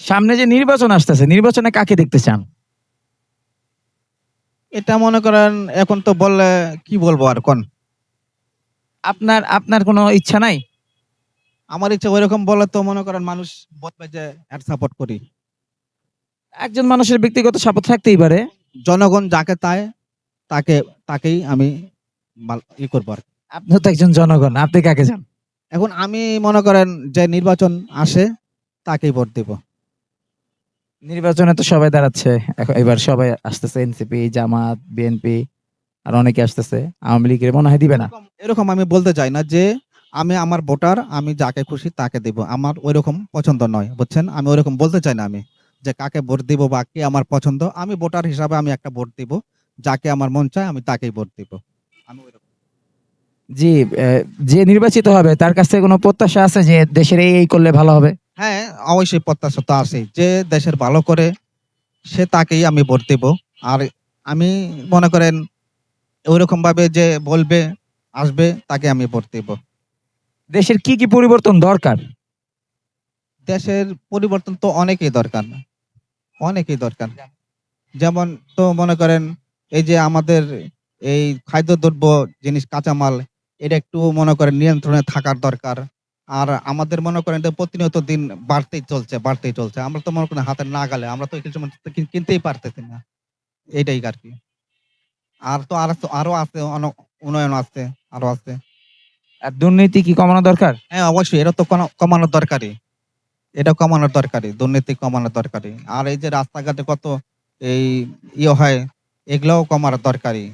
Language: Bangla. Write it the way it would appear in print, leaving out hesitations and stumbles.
সামনে যে নির্বাচন আসতেছে, নির্বাচনে কাকে দেখতে চান? এটা মনে করেন এখন তো বললে কি বলবো আর কোন। আপনার আপনার কোনো ইচ্ছা নাই? আমার ইচ্ছা ওইরকম বলে তো মনে করেন মানুষ বলবে যে এর সাপোর্ট করি। একজন মানুষের ব্যক্তিগত সাপোর্ট থাকতেই পারে। জনগণ যাকে চায় তাকে তাকেই আমি করবো আর কি। আপনিও তো একজন জনগণ, আপনি কাকে চান? এখন আমি মনে করেন যে নির্বাচন আসে তাকেই ভোট দেব। নির্বাচনে তো সবাই দাঁড়াচ্ছে। এবার সবাই আসতেছে, এনসিপি, জামাত, বিএনপি আর অনেকে আসতেছে। আওয়ামী লীগের মনে হয় দিবে না। এরকম এরকম আমি বলতে চাই না যে আমি আমার ভোটার আমি যাকে খুশি তাকে দেব। আমার ওইরকম পছন্দ নয়, বুঝছেন? আমি ওইরকম বলতে চাই না আমি যে কাকে ভোট দিব বা কে আমার পছন্দ। আমি ভোটার হিসাবে আমি একটা ভোট দিব। যাকে আমার মন চায় আমি তাকেই ভোট দিব। আমি ওইরকম। জি, যে নির্বাচিত হবে তার কাছ থেকে কোনো প্রত্যাশা আছে যে দেশের এই করলে ভালো হবে? হ্যাঁ, অবশ্যই প্রত্যাশা তো আছেই। যে দেশের ভালো করে সে তাকেই আমি ভোট দেব। আর আমি মনে করেন ওইরকম ভাবে যে বলবে, আসবে তাকে আমি ভোট দেব। দেশের কি কি পরিবর্তন দরকার? দেশের পরিবর্তন তো অনেকই দরকার। অনেকই দরকার। যেমন তো মনে করেন এই যে আমাদের এই খাদ্যদ্রব্য জিনিস কাঁচামাল এটা একটু মনে করেন নিয়ন্ত্রণে থাকার দরকার। আর আমাদের মনে করেন এটা প্রতিনিয়ত দিন বাড়তেই চলছে। আমরা তো মনে করেন হাতের নাগালে আমরা তো কিছু মানুষ তো কিনতেই পারতেছি না। এইটাই আরকি। আর তো আরো আছে উন্নয়ন আছে, আরো আছে। আর দুর্নীতি কি কমানো দরকার? হ্যাঁ, অবশ্যই এটা তো কমানোর দরকারই। এটা কমানোর দরকারই। দুর্নীতি কমানোর দরকারই। আর এই যে রাস্তাঘাটে কত এই হয় এগুলাও কমার দরকারই।